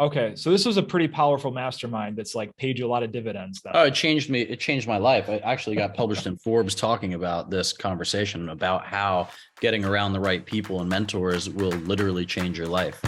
Okay. So this was a pretty powerful mastermind that's like paid you a lot of dividends then. Oh, it changed me. It changed my life. I actually got published in Forbes talking about this conversation about how getting around the right people and mentors will literally change your life.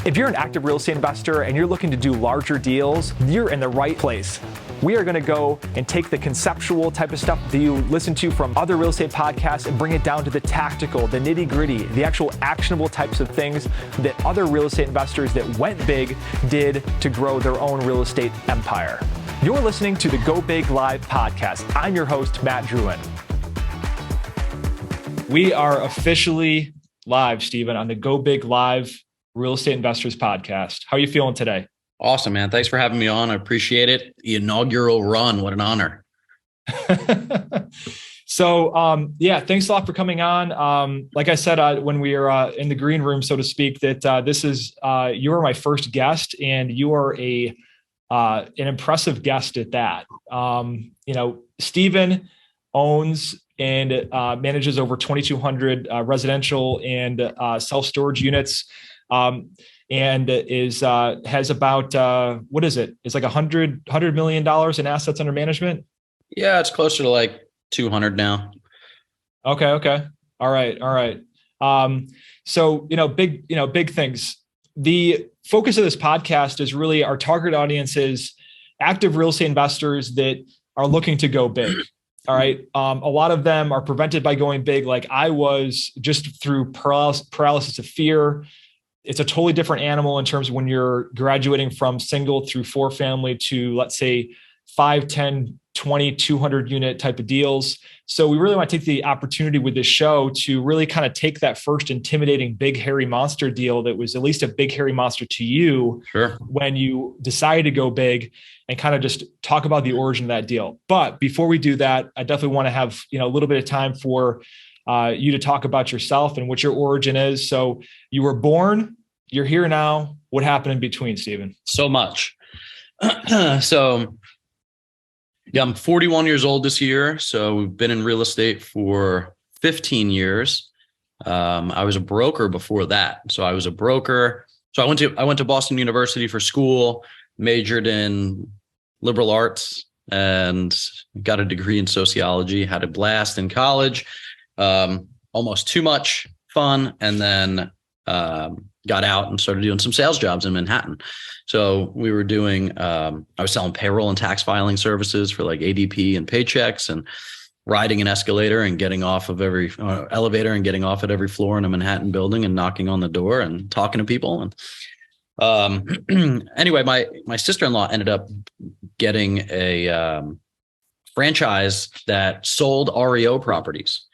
If you're an active real estate investor and you're looking to do larger deals, you're in the right place. We are going to go and take the conceptual type of stuff that you listen to from other real estate podcasts and bring it down to the tactical, the nitty-gritty, the actual actionable types of things that other real estate investors that went big did to grow their own real estate empire. You're listening to the Go Big Live podcast. I'm your host, Matt Druin. We are officially live, Stephen, on the Go Big Live Real Estate Investors Podcast. How are you feeling today? Awesome, man. Thanks for having me on. I appreciate it. The inaugural run. What an honor. So, thanks a lot for coming on. Like I said, when we were in the green room, so to speak, that this is, you are my first guest and you are an impressive guest at that. Stephen owns and manages over 2,200 residential and self-storage units. And has about, what is it? It's like $100 million in assets under management. Yeah, it's closer to like 200 now. Okay. All right. So, big things. The focus of this podcast is really our target audience is active real estate investors that are looking to go big. All right. A lot of them are prevented by going big. Like I was, just through paralysis of fear. It's a totally different animal in terms of when you're graduating from single through four family to, let's say, 5, 10, 20, 200 unit type of deals. So we really want to take the opportunity with this show to really kind of take that first intimidating big hairy monster deal that was at least a big hairy monster to you. Sure. When you decided to go big, and kind of just talk about the origin of that deal. But before we do that, I definitely want to have a little bit of time for you to talk about yourself and what your origin is. So you were born, you're here now. What happened in between, Stephen? So much. So I'm 41 years old this year. So we've been in real estate for 15 years. I was a broker before that. So I was a broker. So I went to Boston University for school, majored in liberal arts and got a degree in sociology, had a blast in college. Almost too much fun. And then got out and started doing some sales jobs in Manhattan. So we were doing, I was selling payroll and tax filing services for like ADP and Paychecks, and riding an escalator and getting off of every elevator and getting off at every floor in a Manhattan building and knocking on the door and talking to people. And anyway, my sister-in-law ended up getting a franchise that sold REO properties.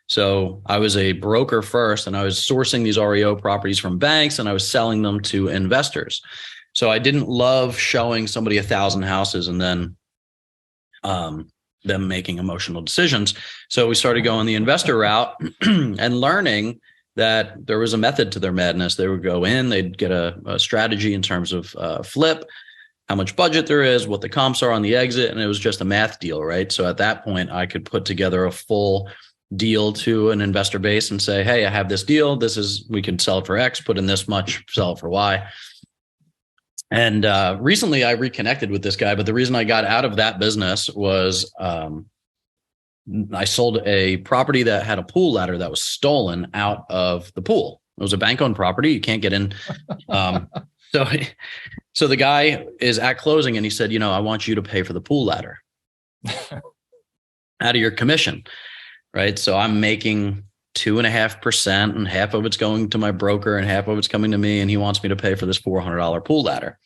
So I was a broker first, and I was sourcing these REO properties from banks, and I was selling them to investors. So I didn't love showing somebody 1,000 houses and then them making emotional decisions. So we started going the investor route and learning that there was a method to their madness. They would go in, they'd get a strategy in terms of flip, how much budget there is, what the comps are on the exit, and it was just a math deal, right? So at that point, I could put together a full deal to an investor base and say, hey, I have this deal. We can sell it for X, put in this much, sell it for Y. And recently I reconnected with this guy, but the reason I got out of that business was I sold a property that had a pool ladder that was stolen out of the pool. It was a bank-owned property. You can't get in. So the guy is at closing and he said, I want you to pay for the pool ladder out of your commission. Right. So I'm making 2.5%, and half of it's going to my broker and half of it's coming to me. And he wants me to pay for this $400 pool ladder.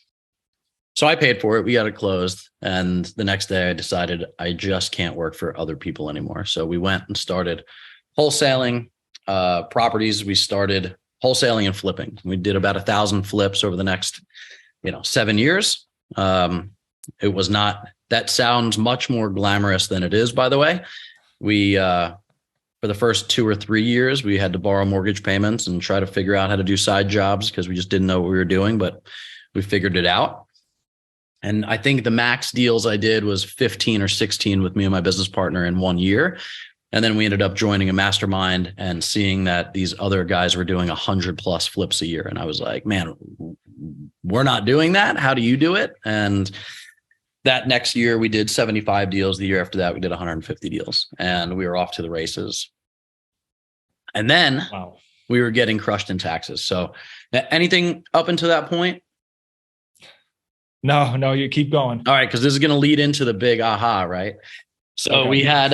So I paid for it. We got it closed. And the next day I decided I just can't work for other people anymore. So we went and started wholesaling properties. We started wholesaling and flipping. We did about 1,000 flips over the next, 7 years. It was not, that sounds much more glamorous than it is, by the way. We, for the first 2 or 3 years, we had to borrow mortgage payments and try to figure out how to do side jobs because we just didn't know what we were doing, but we figured it out. And I think the max deals I did was 15 or 16 with me and my business partner in 1 year. And then we ended up joining a mastermind and seeing that these other guys were doing 100+ flips a year. And I was like, man, we're not doing that. How do you do it? And that next year we did 75 deals. The year after that, we did 150 deals, and we were off to the races. And then we were getting crushed in taxes. So anything up until that point? No, you keep going. All right. Cause this is going to lead into the big aha, right? So we had,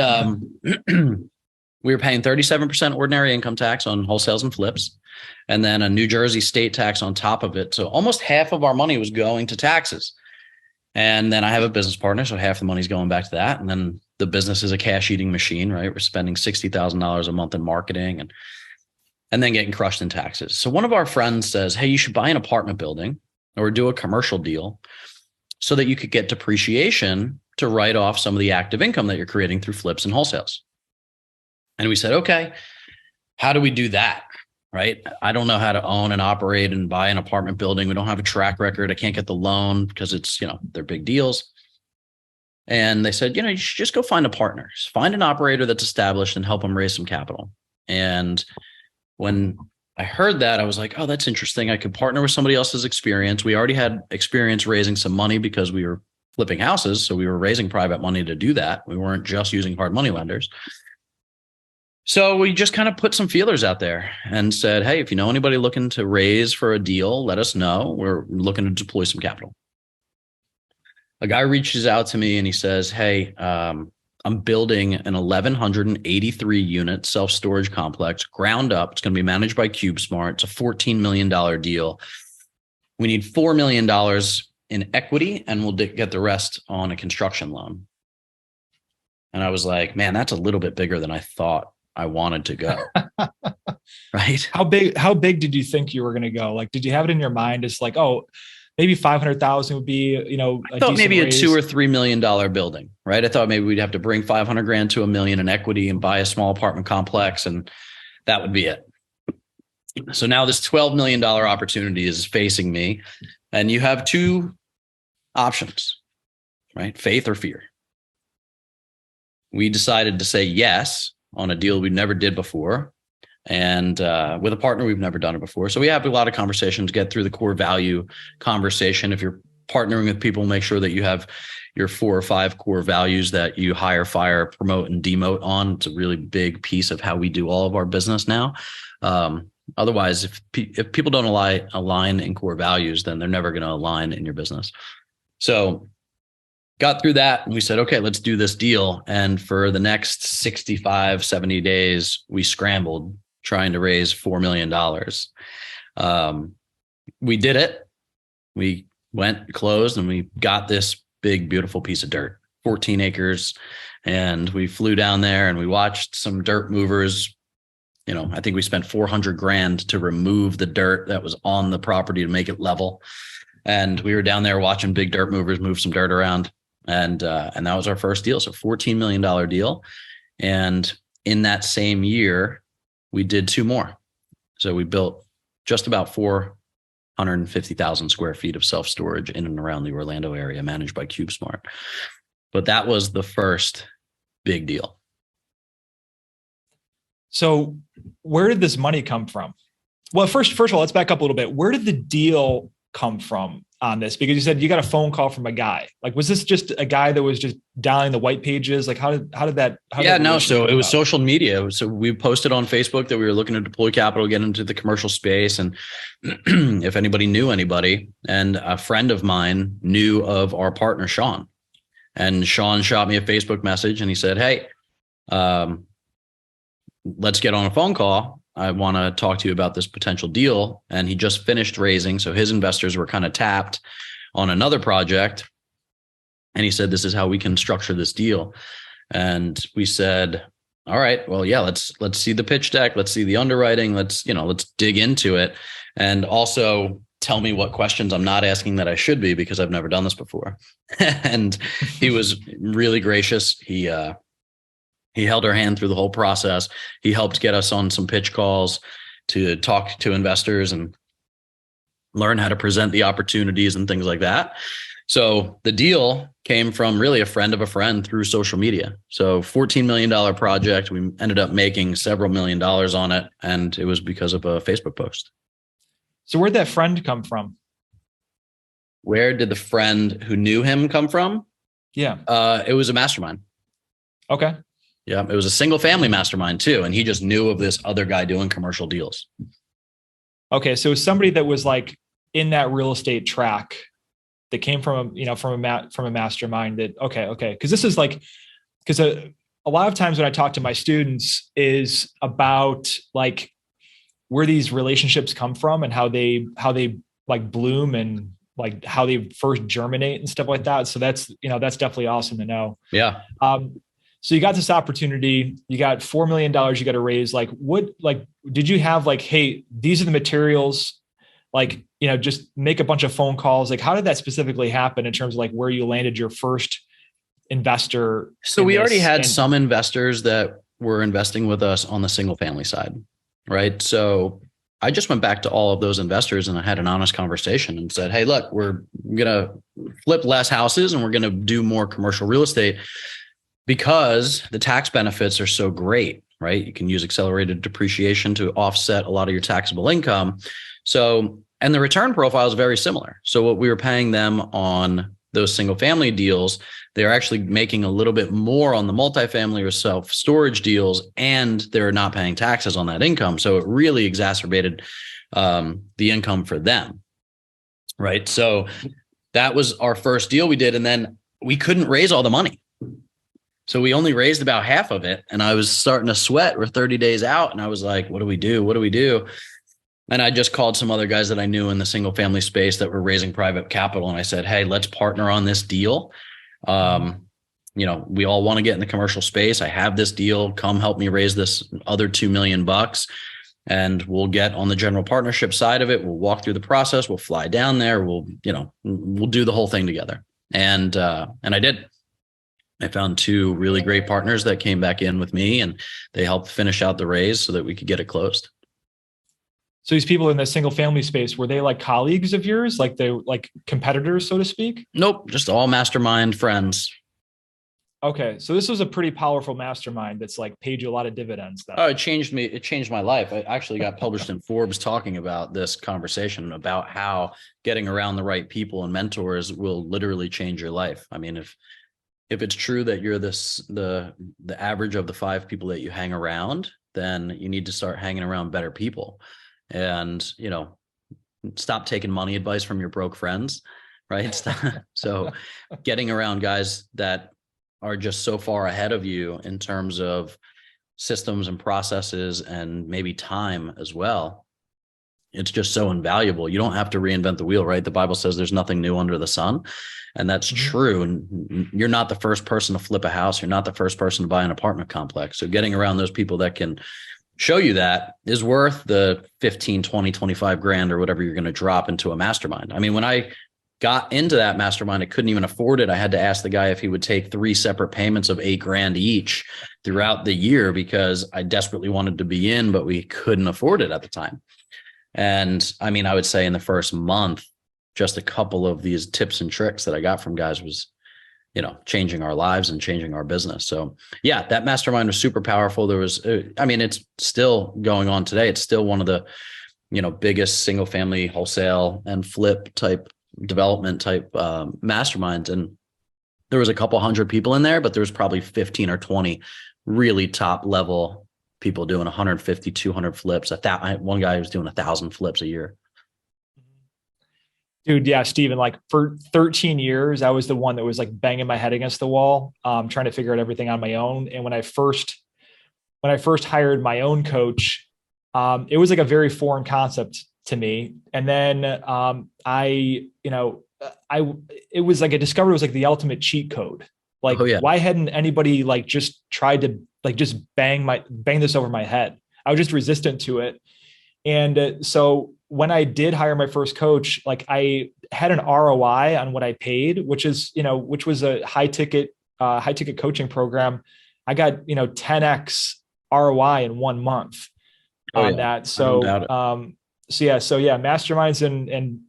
we were paying 37% ordinary income tax on wholesales and flips, and then a New Jersey state tax on top of it. So almost half of our money was going to taxes. And then I have a business partner, so half the money's going back to that. And then the business is a cash eating machine, right? We're spending $60,000 a month in marketing and then getting crushed in taxes. So one of our friends says, hey, you should buy an apartment building or do a commercial deal so that you could get depreciation to write off some of the active income that you're creating through flips and wholesales. And we said, okay, how do we do that? Right? I don't know how to own and operate and buy an apartment building. We don't have a track record. I can't get the loan because it's, they're big deals. And they said, you should just go find a partner, find an operator that's established and help them raise some capital. And when I heard that, I was like, oh, that's interesting. I could partner with somebody else's experience. We already had experience raising some money because we were flipping houses. So we were raising private money to do that. We weren't just using hard money lenders. So we just kind of put some feelers out there and said, hey, if you know anybody looking to raise for a deal, let us know. We're looking to deploy some capital. A guy reaches out to me and he says, hey, I'm building an 1,183 unit self-storage complex, ground up. It's going to be managed by CubeSmart. It's a $14 million deal. We need $4 million in equity and we'll get the rest on a construction loan. And I was like, man, that's a little bit bigger than I thought I wanted to go. Right? How big did you think you were going to go? Like, did you have it in your mind? It's like, oh, maybe 500,000 would be, I thought maybe a $2 or $3 million building, right? I thought maybe we'd have to bring 500,000 to $1 million in equity and buy a small apartment complex, and that would be it. So now this $12 million opportunity is facing me, and you have two options, right? Faith or fear. We decided to say yes on a deal we never did before, and with a partner we've never done it before. So we have a lot of conversations, get through the core value conversation. If you're partnering with people, make sure that you have your 4 or 5 core values that you hire, fire, promote, and demote on. It's a really big piece of how we do all of our business now. Otherwise, if people don't align in core values, then they're never going to align in your business. So got through that and we said, okay, let's do this deal. And for the next 65, 70 days, we scrambled trying to raise $4 million. We did it. We went, closed, and we got this big, beautiful piece of dirt, 14 acres. And we flew down there and we watched some dirt movers. I think we spent $400,000 to remove the dirt that was on the property to make it level. And we were down there watching big dirt movers move some dirt around. And that was our first deal. So $14 million deal. And in that same year, we did 2 more. So we built just about 450,000 square feet of self-storage in and around the Orlando area managed by CubeSmart. But that was the first big deal. So where did this money come from? Well, first of all, let's back up a little bit. Where did the deal come from on this? Because you said you got a phone call from a guy. Like, was this just a guy that was just dialing the white pages? Like, how did that? So it was social media. So we posted on Facebook that we were looking to deploy capital, get into the commercial space. And if anybody knew anybody, and a friend of mine knew of our partner, Sean, and Sean shot me a Facebook message and he said, hey, let's get on a phone call. I want to talk to you about this potential deal. And he just finished raising. So his investors were kind of tapped on another project. And he said, this is how we can structure this deal. And we said, all right, well, yeah, let's see the pitch deck. Let's see the underwriting. Let's dig into it. And also tell me what questions I'm not asking that I should be, because I've never done this before. And he was really gracious. He held our hand through the whole process. He helped get us on some pitch calls to talk to investors and learn how to present the opportunities and things like that. So the deal came from really a friend of a friend through social media. So $14 million project. We ended up making several $1 million on it. And it was because of a Facebook post. So where'd that friend come from? Where did the friend who knew him come from? Yeah. It was a mastermind. Okay. Yeah. It was a single family mastermind too. And he just knew of this other guy doing commercial deals. Okay. So somebody that was like in that real estate track that came from a mastermind that, okay. Cause this is like, cause a lot of times when I talk to my students is about like where these relationships come from and how they like bloom and like how they first germinate and stuff like that. So that's definitely awesome to know. Yeah. So you got this opportunity, you got $4 million you got to raise. Like did you have like, hey, these are the materials, like, just make a bunch of phone calls. Like, how did that specifically happen in terms of like where you landed your first investor? So we already had some investors that were investing with us on the single family side, right? So I just went back to all of those investors and I had an honest conversation and said, hey, look, we're going to flip less houses and we're going to do more commercial real estate because the tax benefits are so great, right? You can use accelerated depreciation to offset a lot of your taxable income. So, and the return profile is very similar. So what we were paying them on those single family deals, they're actually making a little bit more on the multifamily or self-storage deals, and they're not paying taxes on that income. So it really exacerbated the income for them, right? So that was our first deal we did. And then we couldn't raise all the money. So we only raised about half of it. And I was starting to sweat. We're 30 days out. And I was like, what do we do? What do we do? And I just called some other guys that I knew in the single family space that were raising private capital. And I said, hey, let's partner on this deal. We all want to get in the commercial space. I have this deal. Come help me raise this other $2 million. And we'll get on the general partnership side of it. We'll walk through the process. We'll fly down there. We'll do the whole thing together. And I did. I found two really great partners that came back in with me and they helped finish out the raise so that we could get it closed. So these people in the single family space, were they like colleagues of yours? Like they like competitors, so to speak? Nope. Just all mastermind friends. Okay. So this was a pretty powerful mastermind that's like paid you a lot of dividends then. Oh, it changed me. It changed my life. I actually got published in Forbes talking about this conversation about how getting around the right people and mentors will literally change your life. I mean, if it's true that you're the average of the 5 people that you hang around, then you need to start hanging around better people and, stop taking money advice from your broke friends, right? So getting around guys that are just so far ahead of you in terms of systems and processes and maybe time as well. It's just so invaluable. You don't have to reinvent the wheel, right? The Bible says there's nothing new under the sun. And that's true. And you're not the first person to flip a house. You're not the first person to buy an apartment complex. So getting around those people that can show you that is worth the 15, 20, 25 grand or whatever you're going to drop into a mastermind. I mean, when I got into that mastermind, I couldn't even afford it. I had to ask the guy if he would take 3 separate payments of $8 grand each throughout the year because I desperately wanted to be in, but we couldn't afford it at the time. And I mean, I would say in the first month, just a couple of these tips and tricks that I got from guys was, changing our lives and changing our business. So yeah, that mastermind was super powerful. There was, it's still going on today. It's still one of the, biggest single family wholesale and flip type development type masterminds. And there was a couple hundred people in there, but there was probably 15 or 20 really top level people doing 150, 200 flips. One guy was doing 1,000 flips a year. Dude, yeah, Steven, like for 13 years, I was the one that was like banging my head against the wall, trying to figure out everything on my own. And when I first hired my own coach, it was like a very foreign concept to me. And then it was like I discovered it was like the ultimate cheat code. Like, why hadn't anybody like just tried to like just bang this over my head? I was just resistant to it. And so when I did hire my first coach, like I had an ROI on what I paid, which was a high ticket coaching program. I got, 10x ROI in 1 month on that. So, masterminds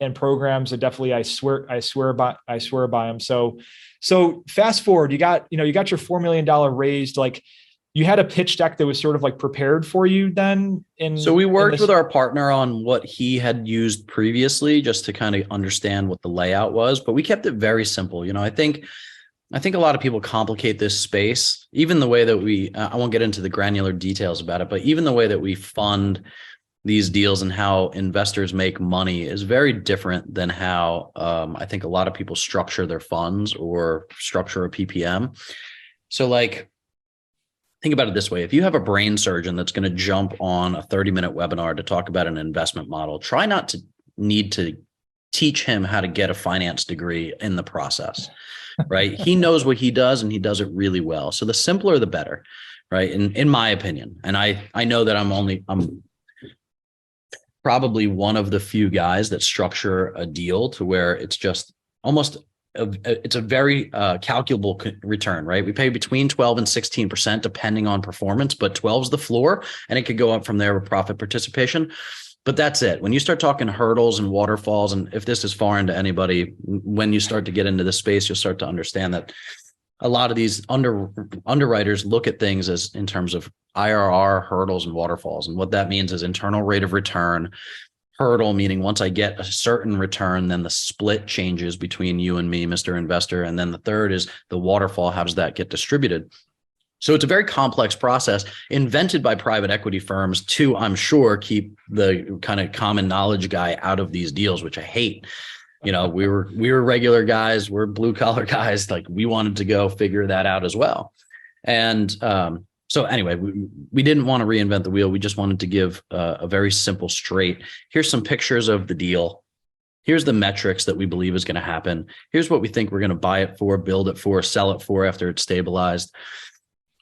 and programs are definitely, I swear by them. So fast forward, you got your $4 million raised. Like, you had a pitch deck that was sort of like prepared for you then? So we worked with our partner on what he had used previously just to kind of understand what the layout was, but we kept it very simple. You know, I think a lot of people complicate this space, even the way that I won't get into the granular details about it, but even the way that we fund these deals and how investors make money is very different than how I think a lot of people structure their funds or structure a PPM. So like, think about it this way. If you have a brain surgeon that's going to jump on a 30-minute webinar to talk about an investment model, try not to need to teach him how to get a finance degree in the process, right? He knows what he does and he does it really well. So the simpler, the better, right? In my opinion. And I know that I'm probably one of the few guys that structure a deal to where it's just almost it's a very calculable return, right? We pay between 12 and 16% depending on performance, but 12 is the floor and it could go up from there with profit participation. But that's it. When you start talking hurdles and waterfalls, and if this is foreign to anybody, when you start to get into this space, you'll start to understand that a lot of these underwriters look at things as in terms of IRR, hurdles, and waterfalls. And what that means is internal rate of return. Hurdle, meaning once I get a certain return, then the split changes between you and me, Mr. Investor. And then the third is the waterfall. How does that get distributed? So it's a very complex process invented by private equity firms to, I'm sure, keep the kind of common knowledge guy out of these deals, which I hate. You know, we were regular guys, we're blue collar guys. Like we wanted to go figure that out as well. And so anyway, we didn't want to reinvent the wheel. We just wanted to give a very simple, straight, here's some pictures of the deal. Here's the metrics that we believe is going to happen. Here's what we think we're going to buy it for, build it for, sell it for after it's stabilized.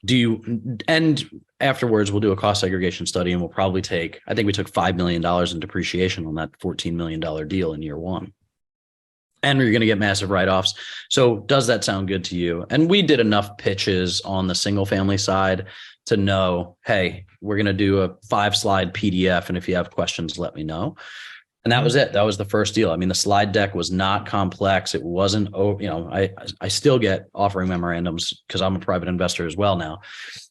And afterwards, we'll do a cost segregation study and we'll probably I think we took $5 million in depreciation on that $14 million deal in year one. And we're going to get massive write-offs. So does that sound good to you? And we did enough pitches on the single family side to know, hey, we're going to do a 5-slide PDF. And if you have questions, let me know. And that was it. That was the first deal. I mean, the slide deck was not complex. It wasn't, I still get offering memorandums because I'm a private investor as well now.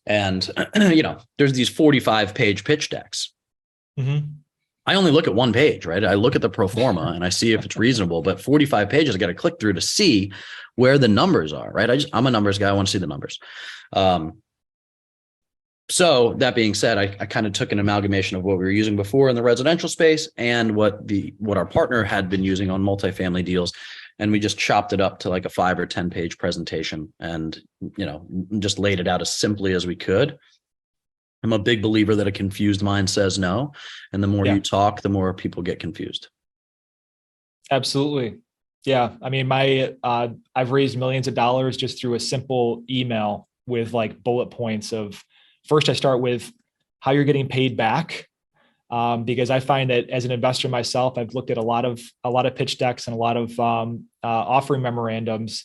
And, there's these 45-page pitch decks. Mm-hmm. I only look at one page, right? I look at the pro forma and I see if it's reasonable, but 45 pages, I got to click through to see where the numbers are, right? I'm a numbers guy. I want to see the numbers. So that being said, I kind of took an amalgamation of what we were using before in the residential space and what our partner had been using on multifamily deals. And we just chopped it up to like a 5 or 10 page presentation and, just laid it out as simply as we could. I'm a big believer that a confused mind says no. And the more you talk, the more people get confused. Absolutely. Yeah. I mean, I've raised millions of dollars just through a simple email with like bullet points of, first I start with how you're getting paid back. Because I find that as an investor myself, I've looked at a lot of pitch decks and a lot of offering memorandums.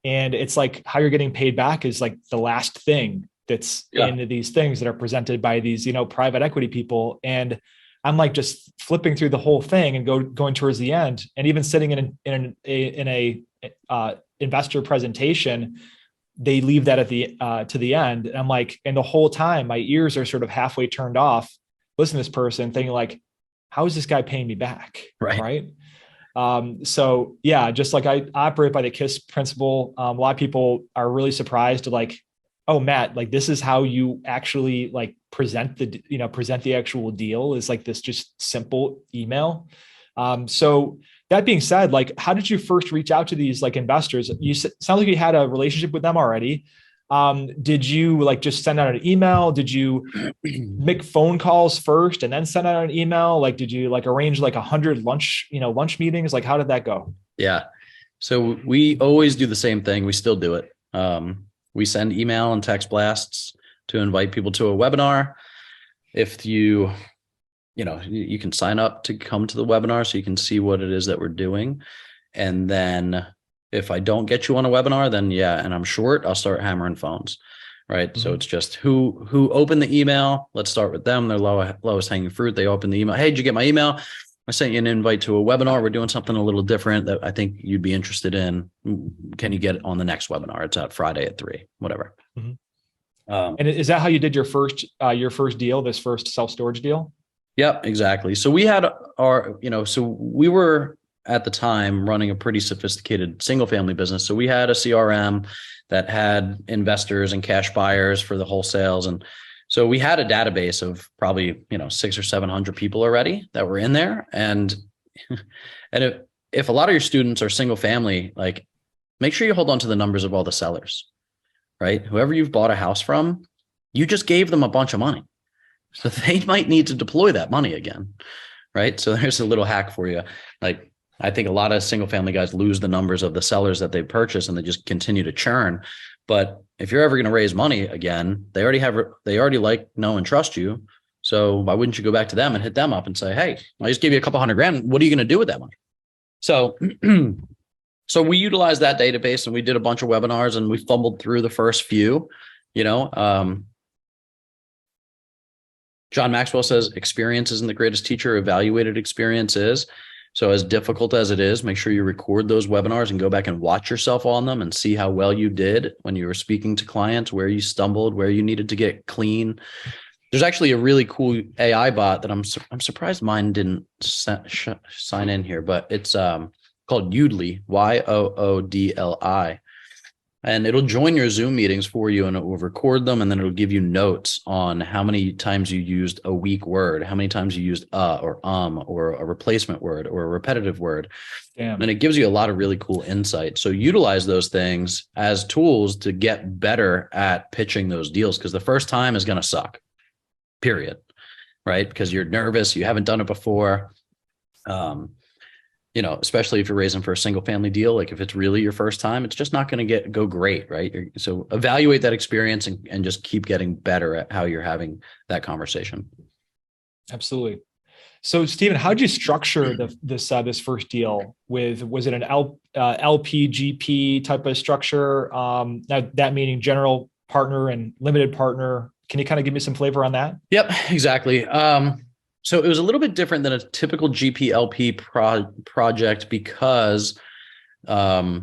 And it's like how you're getting paid back is like the last thing that's in these things that are presented by these, private equity people. And I'm like just flipping through the whole thing and going towards the end, and even sitting in a investor presentation, they leave that at the to the end. And I'm like, and the whole time my ears are sort of halfway turned off, listening to this person thinking like, how is this guy paying me back? Right. So yeah, just like I operate by the KISS principle. A lot of people are really surprised to like, oh, Matt, like this is how you actually like present the actual deal is like this just simple email. So that being said, like, how did you first reach out to these like investors? You sound like you had a relationship with them already. Did you like just send out an email? Did you make phone calls first and then send out an email? Like, did you like arrange like 100 lunch meetings? Like, how did that go? Yeah. So we always do the same thing. We still do it. We send email and text blasts to invite people to a webinar. If you can sign up to come to the webinar so you can see what it is that we're doing. And then if I don't get you on a webinar, then and I'm short, I'll start hammering phones, right? Mm-hmm. So it's just who opened the email. Let's start with them. They're lowest hanging fruit. They open the email. Hey, did you get my email? I sent you an invite to a webinar. We're doing something a little different that I think you'd be interested in. Can you get it on the next webinar? It's out Friday at 3, whatever. Mm-hmm. And is that how you did your first deal, this first self-storage deal? Yep, exactly. So we had so we were at the time running a pretty sophisticated single family business. So we had a CRM that had investors and cash buyers for the wholesales. And so we had a database of probably, 600 or 700 people already that were in there. And, and if a lot of your students are single family, like make sure you hold on to the numbers of all the sellers, right? Whoever you've bought a house from, you just gave them a bunch of money. So they might need to deploy that money again, right? So there's a little hack for you. Like, I think a lot of single family guys lose the numbers of the sellers that they purchase and they just continue to churn. But if you're ever going to raise money again, they already like, know, and trust you. So why wouldn't you go back to them and hit them up and say, hey, I just gave you a couple $100,000. What are you going to do with that money? So, so we utilized that database and we did a bunch of webinars and we fumbled through the first few, John Maxwell says experience isn't the greatest teacher, evaluated experience is. So as difficult as it is, make sure you record those webinars and go back and watch yourself on them and see how well you did when you were speaking to clients, where you stumbled, where you needed to get clean. There's actually a really cool AI bot that I'm surprised mine didn't sign in here, but it's called Yoodly, Yoodli. And it'll join your Zoom meetings for you and it will record them. And then it'll give you notes on how many times you used a weak word, how many times you used or a replacement word or a repetitive word. Damn. And it gives you a lot of really cool insight. So utilize those things as tools to get better at pitching those deals, because the first time is going to suck, period. Right? Because you're nervous. You haven't done it before. Especially if you're raising for a single family deal, like if it's really your first time, it's just not going to go great, right? So evaluate that experience and just keep getting better at how you're having that conversation. Absolutely. So Stephen, how did you structure this first deal was it an LPGP type of structure? That meaning general partner and limited partner. Can you kind of give me some flavor on that? Yep, exactly. So it was a little bit different than a typical GP-LP project because I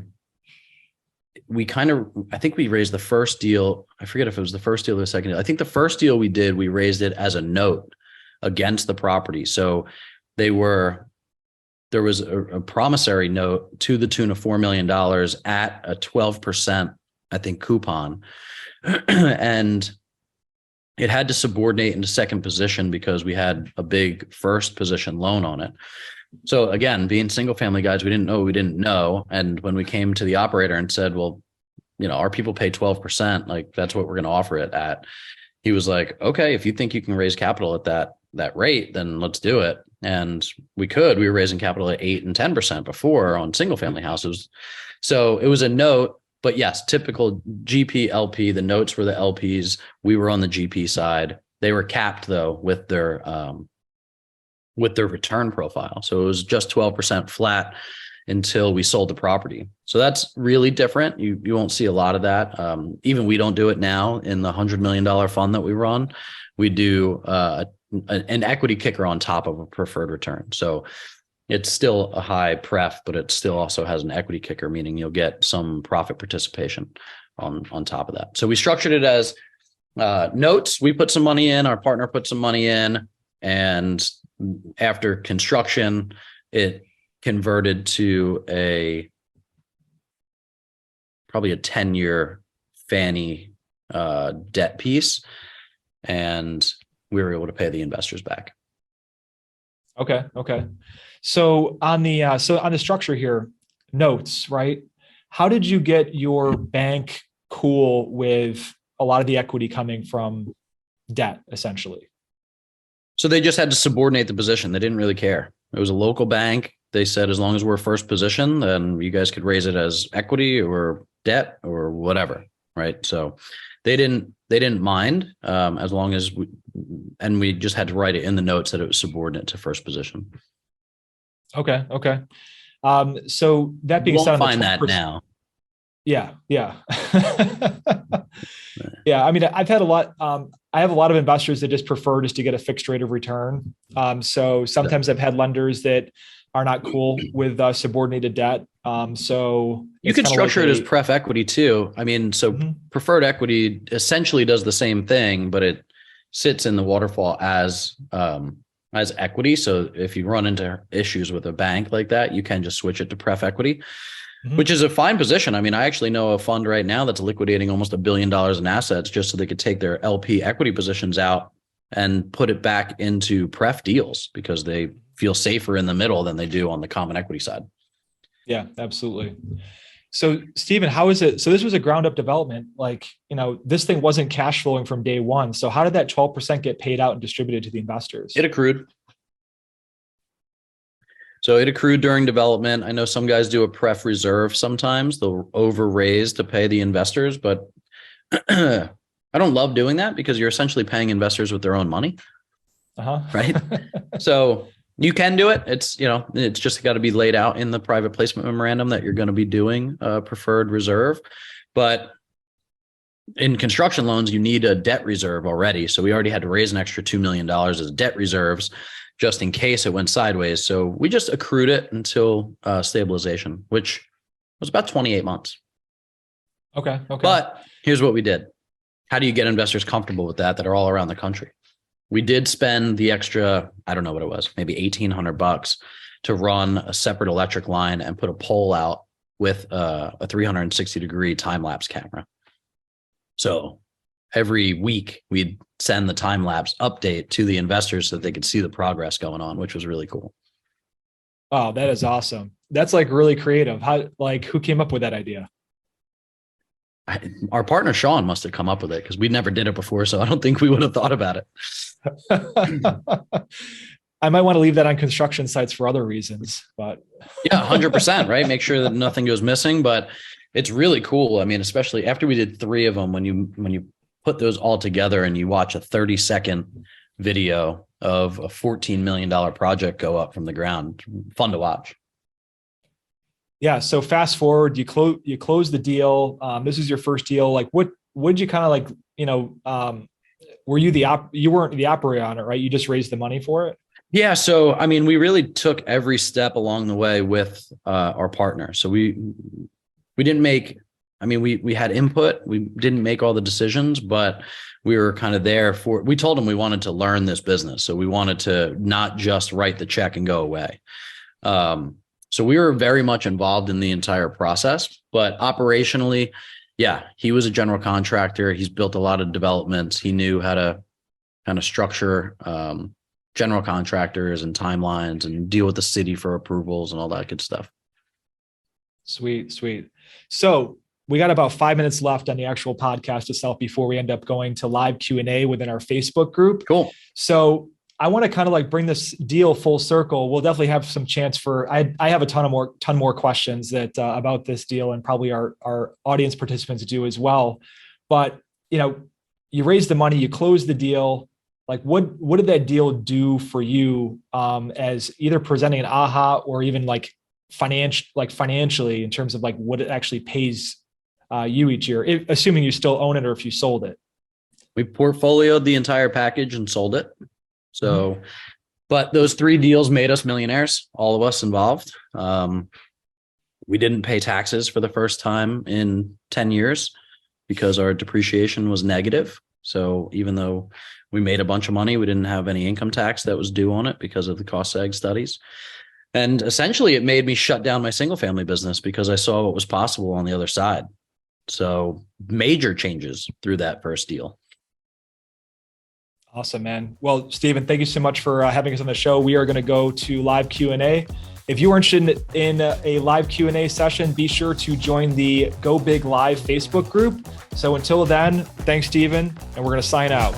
think we raised the first deal. I forget if it was the first deal or the second deal. I think the first deal we did, we raised it as a note against the property. So there was a promissory note to the tune of $4 million at a 12%, I think, coupon. And it had to subordinate into second position because we had a big first position loan on it. So again, being single family guys, we didn't know. And when we came to the operator and said, well, our people pay 12%, like that's what we're going to offer it at. He was like, okay, if you think you can raise capital at that rate, then let's do it. And we were raising capital at 8 and 10% before on single family houses. So it was a note. But yes, typical GP LP, the notes were the LPs. We were on the GP side. They were capped though with their return profile. So it was just 12% flat until we sold the property. So that's really different. You won't see a lot of that. Even we don't do it now in the $100 million fund that we run. We do an equity kicker on top of a preferred return. So it's still a high pref, but it still also has an equity kicker, meaning you'll get some profit participation on top of that. So we structured it as notes. We put some money in, our partner put some money in, and after construction, it converted to probably a 10-year Fannie debt piece, and we were able to pay the investors back. Okay. So on the structure here, notes, right? How did you get your bank cool with a lot of the equity coming from debt, essentially? So they just had to subordinate the position. They didn't really care. It was a local bank. They said, as long as we're first position, then you guys could raise it as equity or debt or whatever, right? So they didn't mind as long as we just had to write it in the notes that it was subordinate to first position. Okay. So that being said, you won't find that now. Yeah. Yeah. I mean, I have a lot of investors that just prefer just to get a fixed rate of return. So sometimes I've had lenders that are not cool with subordinated debt. So you can structure it as pref equity too. I mean, so preferred equity essentially does the same thing, but it sits in the waterfall as equity. So if you run into issues with a bank like that, you can just switch it to pref equity, which is a fine position. I mean, I actually know a fund right now that's liquidating almost $1 billion in assets just so they could take their LP equity positions out and put it back into pref deals because they feel safer in the middle than they do on the common equity side. Yeah, absolutely. So Stephen, how is it? So this was a ground up development. Like, this thing wasn't cash flowing from day one. So how did that 12% get paid out and distributed to the investors? It accrued. So it accrued during development. I know some guys do a pref reserve sometimes. They'll over raise to pay the investors, but I don't love doing that because you're essentially paying investors with their own money. Right? So you can do it. It's just got to be laid out in the private placement memorandum that you're going to be doing a preferred reserve. But in construction loans, you need a debt reserve already. So we already had to raise an extra $2 million as debt reserves just in case it went sideways. So we just accrued it until stabilization, which was about 28 months. Okay. But here's what we did. How do you get investors comfortable with that are all around the country? We did spend the extra, I don't know what it was, maybe $1,800 to run a separate electric line and put a pole out with a 360-degree time-lapse camera. So every week we'd send the time-lapse update to the investors so that they could see the progress going on, which was really cool. Oh, that is awesome. That's like really creative. Who came up with that idea? Our partner, Sean, must have come up with it because we never did it before. So I don't think we would have thought about it. I might want to leave that on construction sites for other reasons, but yeah, 100%, right? Make sure that nothing goes missing, but it's really cool. I mean, especially after we did 3 of them, when you put those all together and you watch a 30-second video of a $14 million project go up from the ground, fun to watch. Yeah. So fast forward, you close the deal. This is your first deal. Like what would you kind of were you you weren't the operator on it, right? You just raised the money for it. Yeah. So, I mean, we really took every step along the way with our partner. So we didn't make, we had input. We didn't make all the decisions, but we were kind of there we told them we wanted to learn this business. So we wanted to not just write the check and go away. So we were very much involved in the entire process, but operationally, yeah, he was a general contractor. He's built a lot of developments. He knew how to kind of structure general contractors and timelines and deal with the city for approvals and all that good stuff. Sweet. So we got about 5 minutes left on the actual podcast itself before we end up going to live Q&A within our Facebook group. Cool. So I want to kind of bring this deal full circle. We'll definitely have some chance for, I have a ton more questions that about this deal, and probably our audience participants do as well. But, you raised the money, you closed the deal. Like what did that deal do for you as either presenting an aha or even financially in terms of what it actually pays you each year, assuming you still own it or if you sold it? We portfolioed the entire package and sold it. So, but those 3 deals made us millionaires, all of us involved. We didn't pay taxes for the first time in 10 years because our depreciation was negative. So even though we made a bunch of money, we didn't have any income tax that was due on it because of the cost seg studies. And essentially it made me shut down my single family business because I saw what was possible on the other side. So major changes through that first deal. Awesome, man. Well, Stephen, thank you so much for having us on the show. We are going to go to live Q&A. If you are interested in a live Q&A session, be sure to join the Go Big Live Facebook group. So until then, thanks, Stephen, and we're going to sign out.